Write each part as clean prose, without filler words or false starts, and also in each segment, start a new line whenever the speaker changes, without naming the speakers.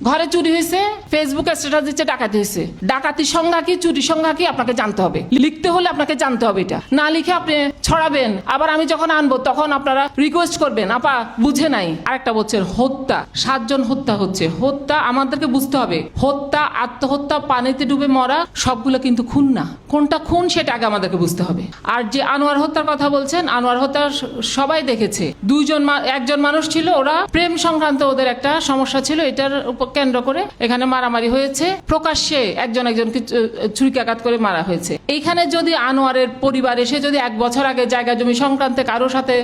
ঘরে চুরি হয়েছে, ফেসবুকে স্ট্যাটাস দিচ্ছে ডাকাতি হয়েছে। ডাকাতির সংজ্ঞা কি, চুরির সংজ্ঞা কি আপনাকে জানতে হবে। লিখতে হলে আপনাকে জানতে হবে, এটা না লিখে আপনি ছড়াবেন। আবার আমি যখন আনবো তখন আপনারা রিকোয়েস্ট করবেন, আপা বুঝে নাই। আরেকটা বলছেন হত্যা, 7 জন হত্যা হচ্ছে। হত্যা আমাদেরকে বুঝতে হবে, হত্যা, আত্মহত্যা, পানিতে ডুবে মরা, সবগুলো কিন্তু খুন না। কোনটা খুন সেটা আগে আমাদেরকে বুঝতে হবে। আর যে আনোয়ার হত্যার কথা বলছেন, আনোয়ার হত্যা সবাই দেখেছে। একজন মানুষ ছিল, ওরা প্রেম সংক্রান্ত ওদের একটা সমস্যা ছিল, এটার উপর কেন্দ্র করে এখানে মারামারি হয়েছে। প্রকাশ্যে একজনকে ছুরিকাঘাত করে মারা হয়েছে। এইখানে যদি আনোয়ারের পরিবার এসে যদি 1 বছর আগে জায়গা জমি সংক্রান্ত কারোর সাথে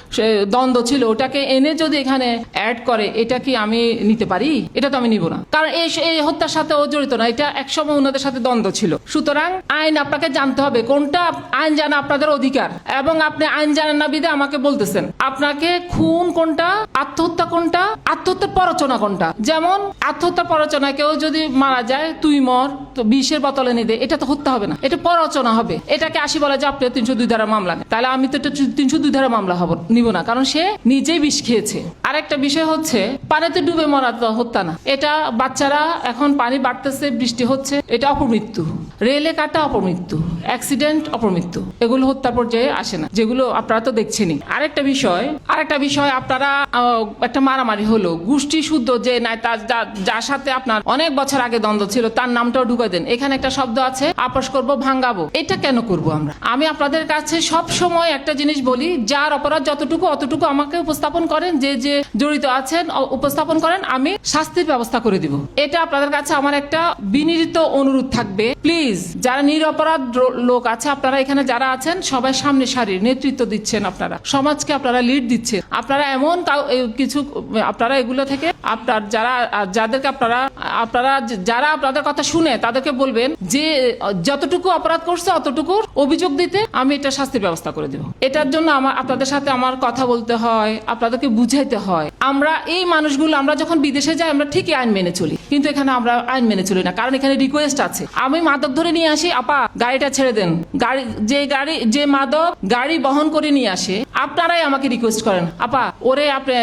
দ্বন্দ্ব ছিল, ওটাকে এনে যদি এখানে অ্যাড করে, এটা কি আমি নিতে পারি? এটা তো আমি নিব না, কারণ এই হত্যার সাথে ও জড়িত না। এটা একসময় ওনাদের সাথে দ্বন্দ্ব ছিল। সুতরাং আইন আপনাকে জানতে হবে, কোনটা আইন জানা আপনাদের অধিকার, এবং আপনি আইন জানেন না বিধে আমাকে বলতেছেন। আপনাকে খুন কোনটা, আত্মহত্যা কোনটা, আত্মহত্যার প্ররোচনা কোনটা। যেমন আত্মহত্যার প্ররোচনা, কেউ যদি মারা যায়, তুই মর, তো 20-এর বোতলে নিয়ে দে, এটা তো হত্যা হবে না, এটা প্ররোচনা হবে। এটাকে আসি বলে যে আপনি 302 ধারা মামলা নেন, তাহলে আমি তো 302 ধারা মামলা নিব না, কারণ সে নিজেই বিষ খেয়েছে। আরেকটা বিষয় হচ্ছে পানিতে ডুবে মরা তো হত্যা না। এটা বাচ্চারা, এখন পানি বাড়তেছে, বৃষ্টি হচ্ছে, এটা অপমৃত্যু। রেলে কাটা অপমৃত্যু, অ্যাক্সিডেন্ট অপমৃত্যু, এগুলো হত্যা পর্যায়ে আসে না, যেগুলো আপনারা তো দেখছেনই। আরেকটা বিষয় আপনারা একটা মারামারি হলো, গোষ্ঠী শুদ্ধ যে নাই, যার সাথে আপনার অনেক বছর আগে দ্বন্দ্ব ছিল, তার নামটাও ঢুকাই দেন। এখানে একটা শব্দ আছে, আপোষ করব, ভাঙ্গাবো। এটা কেন করব আমরা? আমি আপনাদের কাছে সব সময় একটা জিনিস বলি, যার অপরাধ যতটুকু অতটুকু আমাকে উপস্থাপন করেন, যে জড়িত আছেন উপস্থাপন করেন, আমি শাস্তির ব্যবস্থা করে দিব। এটা আপনাদের কাছে আমার একটা বিনীত অনুরোধ থাকবে। প্লিজ, যারা নিরপরাধ লোক আছে, আপনারা এখানে যারা আছেন সবাই সামনে সারির নেতৃত্ব দিচ্ছেন, আপনারা সমাজকে আপনারা লিড দিচ্ছেন। আপনারা এমন কিছু, আপনারা এগুলো থেকে আপনার যাদেরকে যারা আপনাদের কথা শুনে তাদেরকে বলবেন যে যতটুকু অপরাধ করছে অতটুকুর অভিযোগ দিতে, আমি এটা শাস্তির ব্যবস্থা করে দেব। এটার জন্য আপনাদের সাথে আমার কথা বলতে হয়, আপনাদেরকে বুঝাইতে হয়। আমরা এই মানুষগুলো, আমরা যখন বিদেশে যাই আমরা ঠিকই আইন মেনে চলি, কিন্তু এখানে আমরা আইন মেনে চলি না, কারণ এখানে রিকোয়েস্ট আছে। আমি মাদক ধরে নিয়ে আসি, আপা গাড়িটা ছেড়ে দেন। যে মাদক গাড়ি বহন করে নিয়ে আসে, আপনারাই আমাকে রিকোয়েস্ট করেন, আপা ওরে আপনি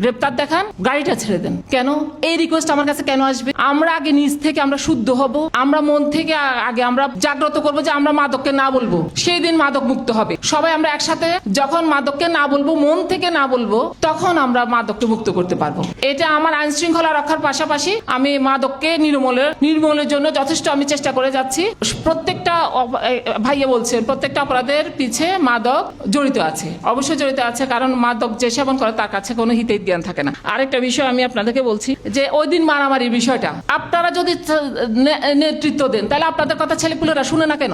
গ্রেপ্তার দেখান, গাড়িটা ছেড়ে দেন। কেন এই রিকোয়েস্ট আমার কাছে কেন আসবে? আমরা আগে নিজ থেকে আমরা শুদ্ধ হব, আমরা মন থেকে আগে আমরা জাগ্রত করবো যে আমরা মাদককে না বলবো, সেই দিন মাদক মুক্ত হবে। সবাই আমরা একসাথে যখন মাদককে না বলবো, মন থেকে না বলবো, তখন আমরা মাদককে মুক্ত করতে পারবো। এটা আমার আইন শৃঙ্খলা রক্ষার পাশাপাশি আমি মাদককে নির্মূলের জন্য যথেষ্ট আমি চেষ্টা করে যাচ্ছি। প্রত্যেকটা ভাইয়া বলছেন, প্রত্যেকটা অপরাধের পিছে মাদক জড়িত আছে, অবশ্যই জড়িত আছে, কারণ মাদক যে সেবন করে তার কাছে কোনো হিতের জ্ঞান থাকে না। আরেকটা বিষয় আমি আপনাদেরকে বলছি, যে ওই দিন মারামারির বিষয়টা আপনারা যদি নেতৃত্ব দেন, তাহলে আপনাদের কথা ছেলেপুলেরা শুনে না কেন?